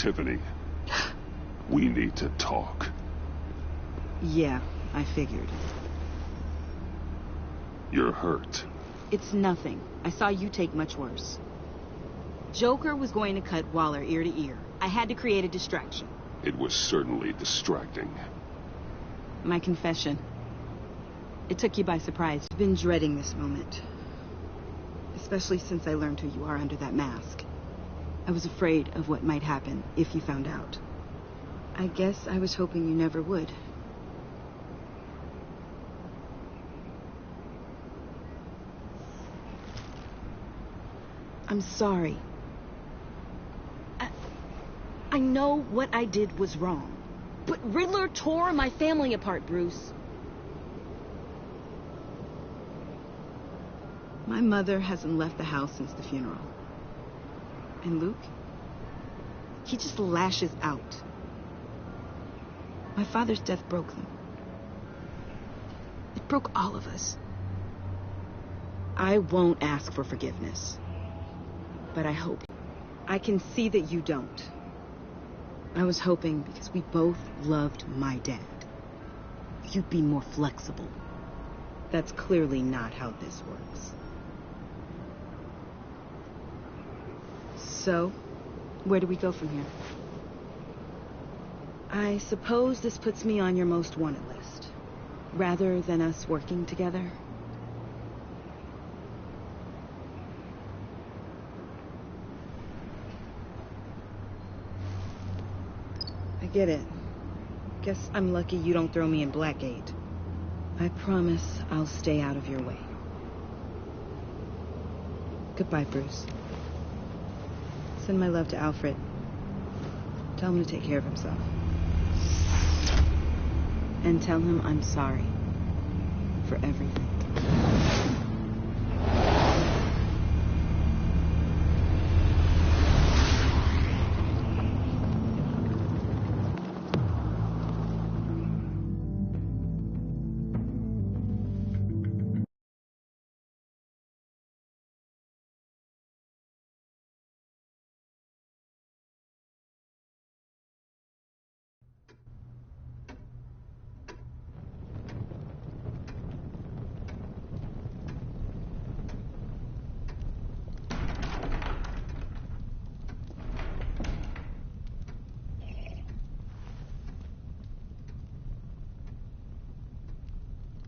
Tiffany, we need to talk. Yeah, I figured. You're hurt. It's nothing. I saw you take much worse. Joker was going to cut Waller ear to ear. I had to create a distraction. It was certainly distracting. My confession. It took you by surprise. I've been dreading this moment. Especially since I learned who you are under that mask. I was afraid of what might happen if you found out. I guess I was hoping you never would. I'm sorry. I know what I did was wrong. But Riddler tore my family apart, Bruce. My mother hasn't left the house since the funeral. And Luke? He just lashes out. My father's death broke them. It broke all of us. I won't ask for forgiveness. But I hope. I can see that you don't. I was hoping because we both loved my dad. You'd be more flexible. That's clearly not how this works. So, where do we go from here? I suppose this puts me on your most wanted list, rather than us working together. I get it. Guess I'm lucky you don't throw me in Blackgate. I promise I'll stay out of your way. Goodbye, Bruce. Send my love to Alfred. Tell him to take care of himself. And tell him I'm sorry for everything.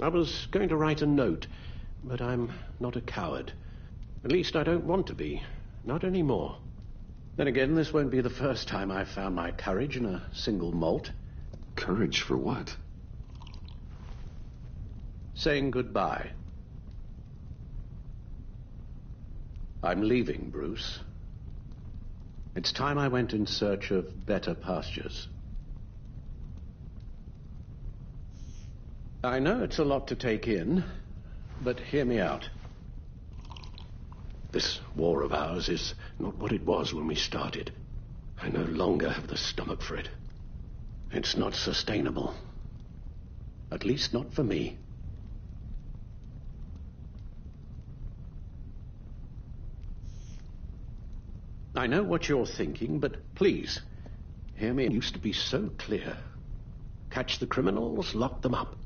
I was going to write a note, but I'm not a coward. At least I don't want to be. Not anymore. Then again, this won't be the first time I've found my courage in a single malt. Courage for what? Saying goodbye. I'm leaving, Bruce. It's time I went in search of better pastures. I know it's a lot to take in, but hear me out. This war of ours is not what it was when we started. I no longer have the stomach for it. It's not sustainable. At least not for me. I know what you're thinking, but please, hear me. It used to be so clear. Catch the criminals, lock them up.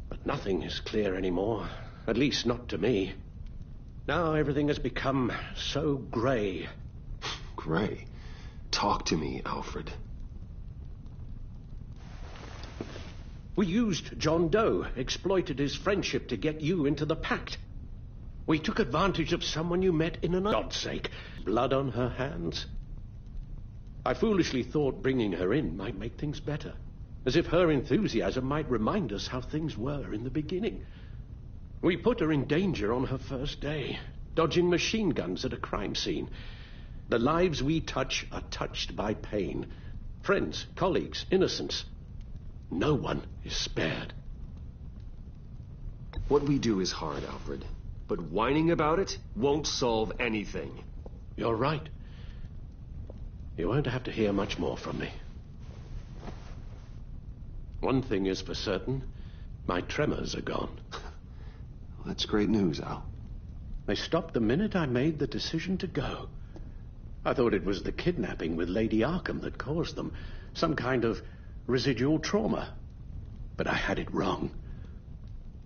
But nothing is clear anymore, at least not to me. Now everything has become so gray. Gray? Talk to me, Alfred. We used John Doe, exploited his friendship to get you into the pact. We took advantage of someone you met in an... God's sake, blood on her hands. I foolishly thought bringing her in might make things better. As if her enthusiasm might remind us how things were in the beginning. We put her in danger on her first day, dodging machine guns at a crime scene. The lives we touch are touched by pain. Friends, colleagues, innocents. No one is spared. What we do is hard, Alfred. But whining about it won't solve anything. You're right. You won't have to hear much more from me. One thing is for certain, my tremors are gone. That's great news, Al. They stopped the minute I made the decision to go. I thought it was the kidnapping with Lady Arkham that caused them. Some kind of residual trauma. But I had it wrong.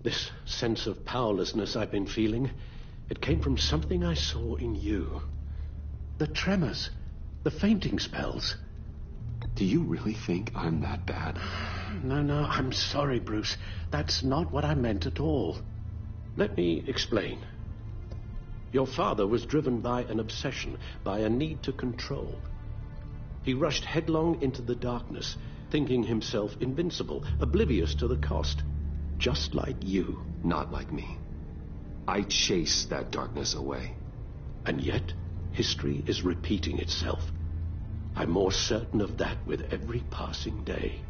This sense of powerlessness I've been feeling, it came from something I saw in you. The tremors, the fainting spells. Do you really think I'm that bad? No, I'm sorry, Bruce. That's not what I meant at all. Let me explain. Your father was driven by an obsession, by a need to control. He rushed headlong into the darkness, thinking himself invincible, oblivious to the cost. Just like you. Not like me. I chased that darkness away. And yet, history is repeating itself. I'm more certain of that with every passing day.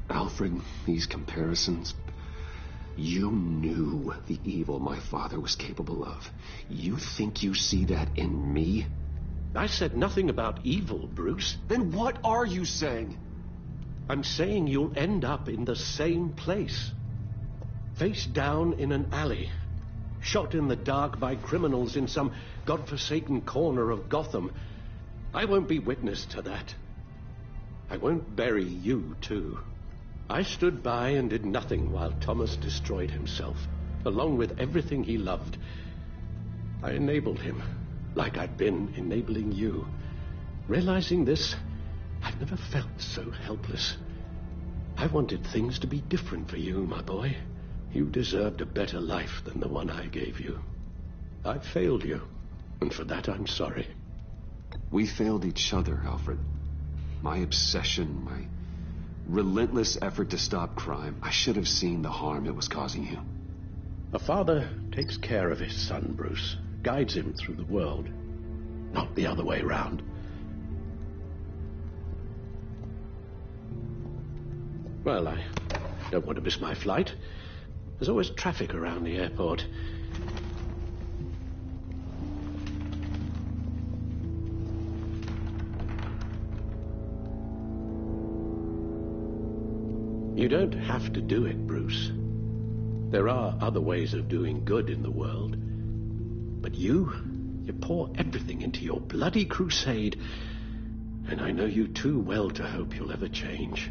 Alfred, these comparisons... You knew the evil my father was capable of. You think you see that in me? I said nothing about evil, Bruce. Then what are you saying? I'm saying you'll end up in the same place. Face down in an alley. Shot in the dark by criminals in some godforsaken corner of Gotham. I won't be witness to that. I won't bury you, too. I stood by and did nothing while Thomas destroyed himself, along with everything he loved. I enabled him, like I'd been enabling you. Realizing this, I've never felt so helpless. I wanted things to be different for you, my boy. You deserved a better life than the one I gave you. I failed you, and for that I'm sorry. We failed each other, Alfred. My obsession, my relentless effort to stop crime. I should have seen the harm it was causing you. A father takes care of his son, Bruce. Guides him through the world. Not the other way round. Well, I don't want to miss my flight. There's always traffic around the airport. You don't have to do it, Bruce. There are other ways of doing good in the world. But you pour everything into your bloody crusade, and I know you too well to hope you'll ever change.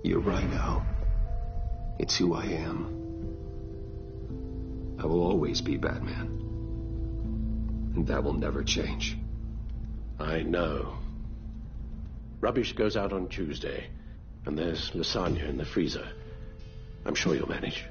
You're right, Al. It's who I am. I will always be Batman. And that will never change. I know. Rubbish goes out on Tuesday, and there's lasagna in the freezer. I'm sure you'll manage.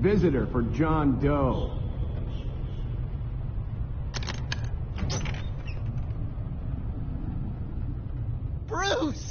Visitor for John Doe. Bruce!